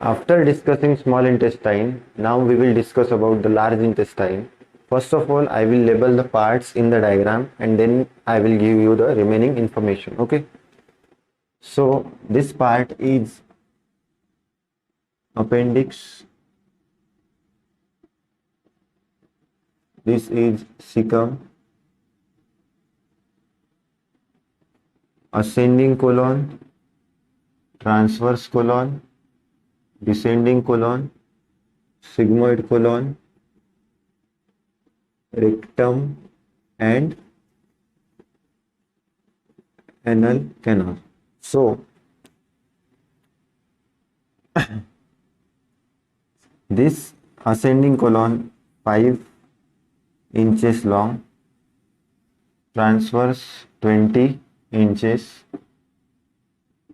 After discussing small intestine, now we will discuss about the large intestine. First of all, I will label the parts in the diagram and then I will give you the remaining information. Okay. So this part is appendix. This is cecum, ascending colon, transverse colon, descending colon, sigmoid colon, rectum, and anal canal. So this ascending colon 5 inches long, transverse 20 inches,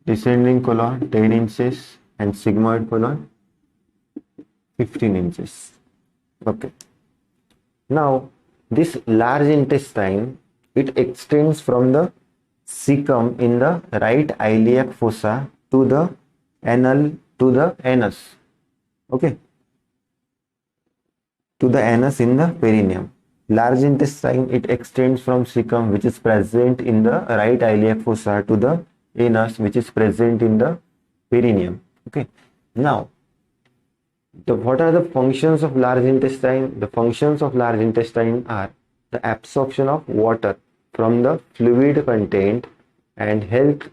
descending colon 10 inches, and sigmoid colon 15 inches. Okay. Now, this large intestine, it extends from the cecum in the right iliac fossa to the anal to the anus. Okay. To the anus in the perineum. Large intestine, it extends from cecum, which is present in the right iliac fossa, to the anus, which is present in the perineum. Okay. Now, what are the functions of large intestine? The functions of large intestine are the absorption of water from the fluid content and help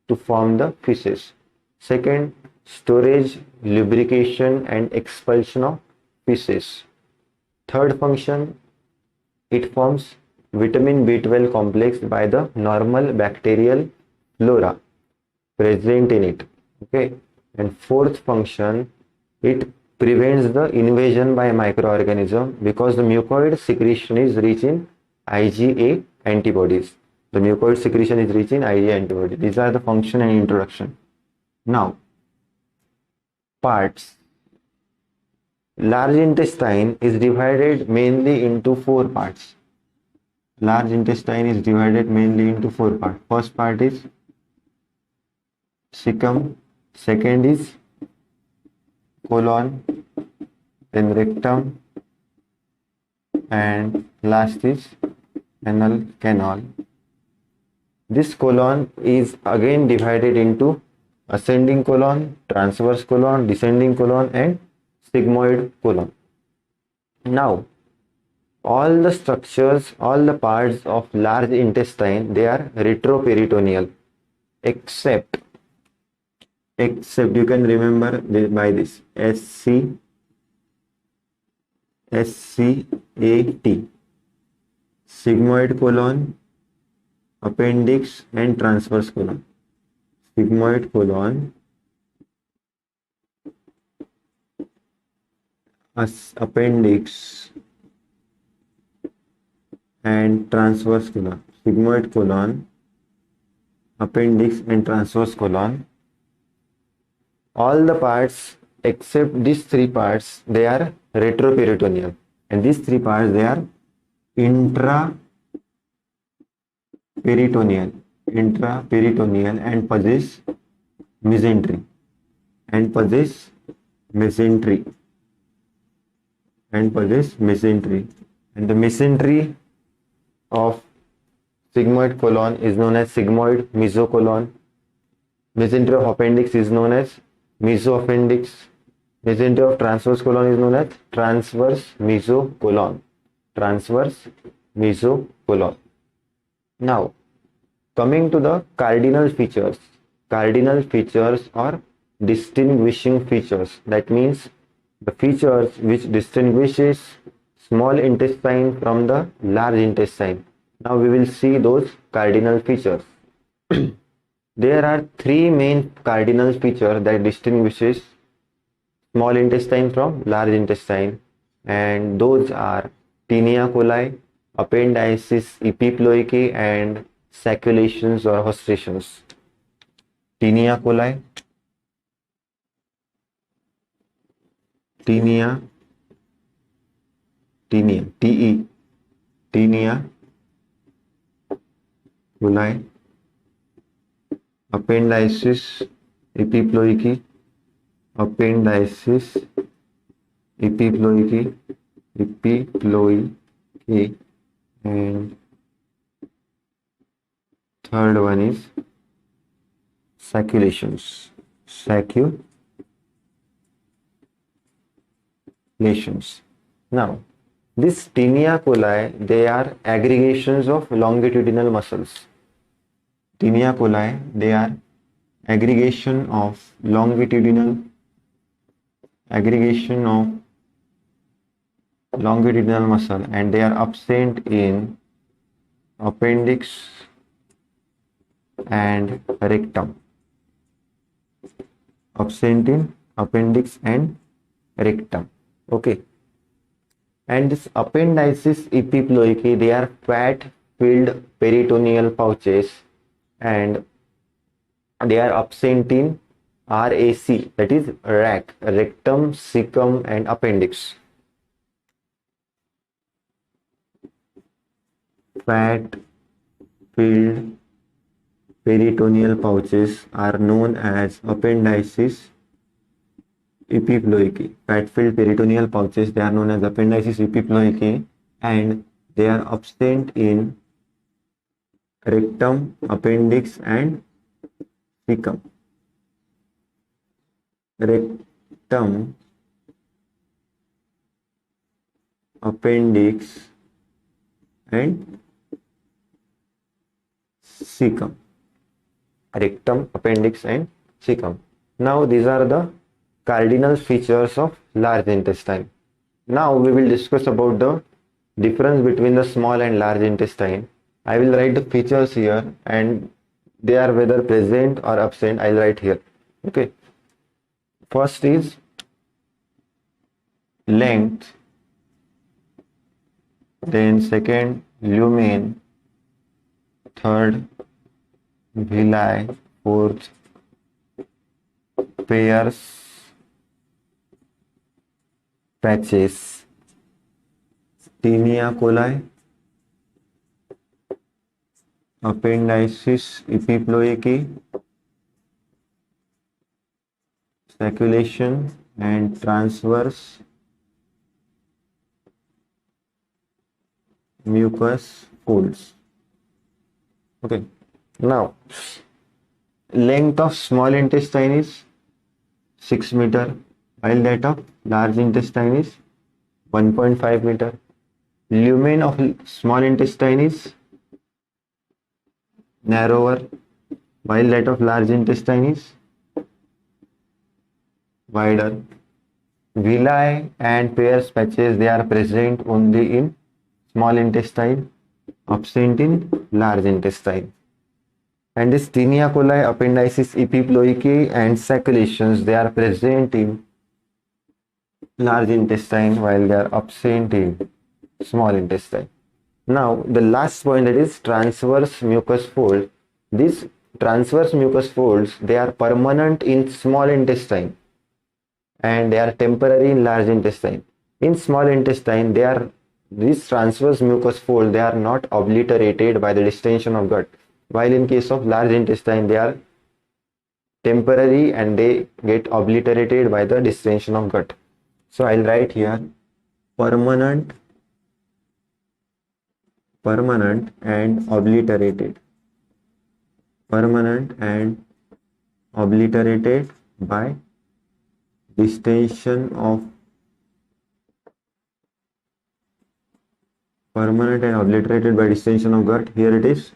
to form the feces. Second, storage, lubrication, and expulsion of feces. Third function, it forms vitamin B12 complex by the normal bacterial flora present in it. Okay. And fourth function, it prevents the invasion by microorganism because the mucoid secretion is rich in IgA antibodies. The mucoid secretion is rich in IgA antibodies. These are the function and introduction. Now, parts. Large intestine is divided mainly into 4 parts. Large intestine is divided mainly into 4 parts. First part is cecum, second is colon, then rectum, and last is anal canal. This colon is again divided into ascending colon, transverse colon, descending colon, and sigmoid colon. Now, all the structures, all the parts of large intestine, they are retroperitoneal, except you can remember by this SCAT, sigmoid colon, appendix, and transverse colon. Sigmoid colon, appendix, and transverse colon. Sigmoid colon, appendix, and transverse colon. All the parts except these 3 parts, they are retroperitoneal, and these 3 parts, they are intraperitoneal and possess mesentery and possess mesentery and the mesentery of sigmoid colon is known as sigmoid mesocolon. Mesentery of appendix is known as mesoappendix. Mesentery of transverse colon is known as transverse mesocolon. Now, coming to the cardinal features. Cardinal features or distinguishing features. That means the features which distinguishes small intestine from the large intestine. Now we will see those cardinal features. There are 3 main cardinal features that distinguishes small intestine from large intestine, and those are tinea coli, appendices epiploicae, and saculations or hosturations. Tinea coli, tinea, coli, appendices epiploicae, appendices, epiploiky, and third one is saculations. Now, these tinea coli, they are aggregations of longitudinal muscles. Tinea coli, they are aggregation of longitudinal muscle, and they are absent in appendix and rectum. Absent in appendix and rectum. Okay. And this appendices epiploiky, they are fat-filled peritoneal pouches, and they are absent in RAC, that is rectum, cecum, and appendix. Fat-filled peritoneal pouches are known as appendices epiploiky. Fat-filled peritoneal pouches, they are known as appendices epiploiky, and they are absent in rectum, appendix, and cecum. Rectum, appendix, and cecum. Rectum, appendix, and cecum. Now these are the cardinal features of large intestine. Now we will discuss about the difference between the small and large intestine. I will write the features here, and they are whether present or absent, I'll write here. Okay. First is length, then second lumen, third villi, fourth pairs patches, tinea coli, appendices epiploiky, sacculation, and transverse mucous folds. Okay. Now, length of small intestine is 6 meter, while that of large intestine is 1.5 meter. Lumen of small intestine is narrower, while that of large intestine is wider. Villi and pairs patches, they are present only in small intestine, absent in large intestine. And this tinea coli, appendices epiploiky, and saculations, they are present in large intestine while they are absent in small intestine. Now the last point, that is transverse mucous fold. These transverse mucous folds, they are permanent in small intestine and they are temporary in large intestine. In small intestine, these transverse mucous fold, they are not obliterated by the distension of gut, while in case of large intestine, they are temporary and they get obliterated by the distension of gut. So I'll write here permanent and obliterated. Permanent and obliterated by distension of gut. Here it is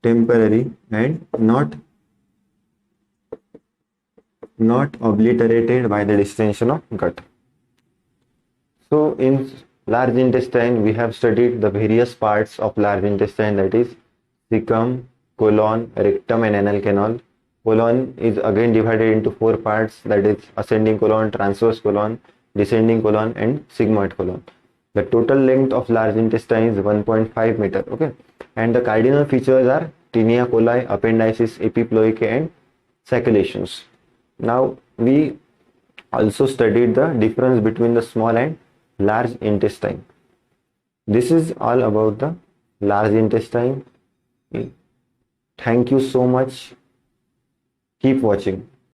temporary and not obliterated by the distension of gut. So in large intestine, we have studied the various parts of large intestine, that is cecum, colon, rectum, and anal canal. Colon is again divided into 4 parts, that is ascending colon, transverse colon, descending colon, and sigmoid colon. The total length of large intestine is 1.5 meter. Okay, and the cardinal features are tinea coli, appendices epiploiky, and saculations. Now we also studied the difference between the small and large intestine. This is all about the large intestine. Thank you so much. Keep watching.